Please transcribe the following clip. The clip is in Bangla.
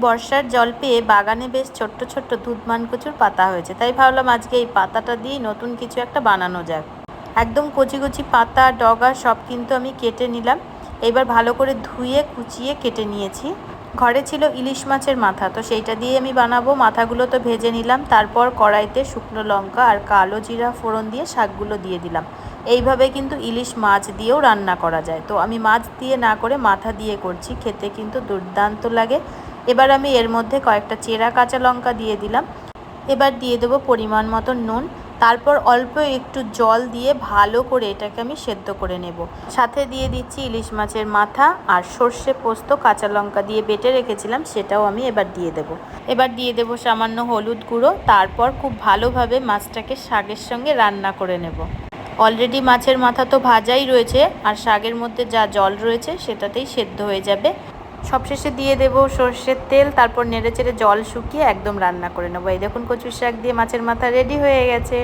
বর্ষার জল পেয়ে বাগানে বেশ ছোট্ট ছোট্ট দুধমান কচুর পাতা হয়েছে, তাই ভাবলাম আজকে এই পাতাটা দিয়ে নতুন কিছু একটা বানানো যাক। একদম কচি কচি পাতা ডগা সব কিন্তু আমি কেটে নিলাম। এবার ভালো করে ধুয়ে কুচিয়ে কেটে নিয়েছি। ঘরে ছিল ইলিশ মাছের মাথা, তো সেইটা দিয়ে আমি বানাবো। মাথাগুলো তো ভেজে নিলাম, তারপর কড়াইতে শুকনো লঙ্কা আর কালো জিরা ফোড়ন দিয়ে শাকগুলো দিয়ে দিলাম। এইভাবে কিন্তু ইলিশ মাছ দিয়েও রান্না করা যায়, তো আমি মাছ দিয়ে না করে মাথা দিয়ে করছি, খেতে কিন্তু দুর্দান্ত লাগে। এবার আমি এর মধ্যে কয়েকটা চেরা কাঁচা লঙ্কা দিয়ে দিলাম। এবার দিয়ে দেবো পরিমাণ মতো নুন, তারপর অল্প একটু জল দিয়ে ভালো করে এটাকে আমি সেদ্ধ করে নেব। সাথে দিয়ে দিচ্ছি ইলিশ মাছের মাথা আর সর্ষে পোস্ত কাঁচা লঙ্কা দিয়ে বেটে রেখেছিলাম, সেটাও আমি এবার দিয়ে দেব। এবার দিয়ে দেবো সামান্য হলুদ গুঁড়ো, তারপর খুব ভালোভাবে মাছটাকে শাকের সঙ্গে রান্না করে নেব। অলরেডি মাছের মাথা তো ভাজাই রয়েছে, আর শাকের মধ্যে যা জল রয়েছে সেটাতেই সেদ্ধ হয়ে যাবে। সবশেষে দিয়ে দেবো সর্ষের তেল, তারপর নেড়েচেড়ে জল শুকিয়ে একদম রান্না করে নেবো। এই দেখুন কচুর শাক দিয়ে মাছের মাথা রেডি হয়ে গেছে।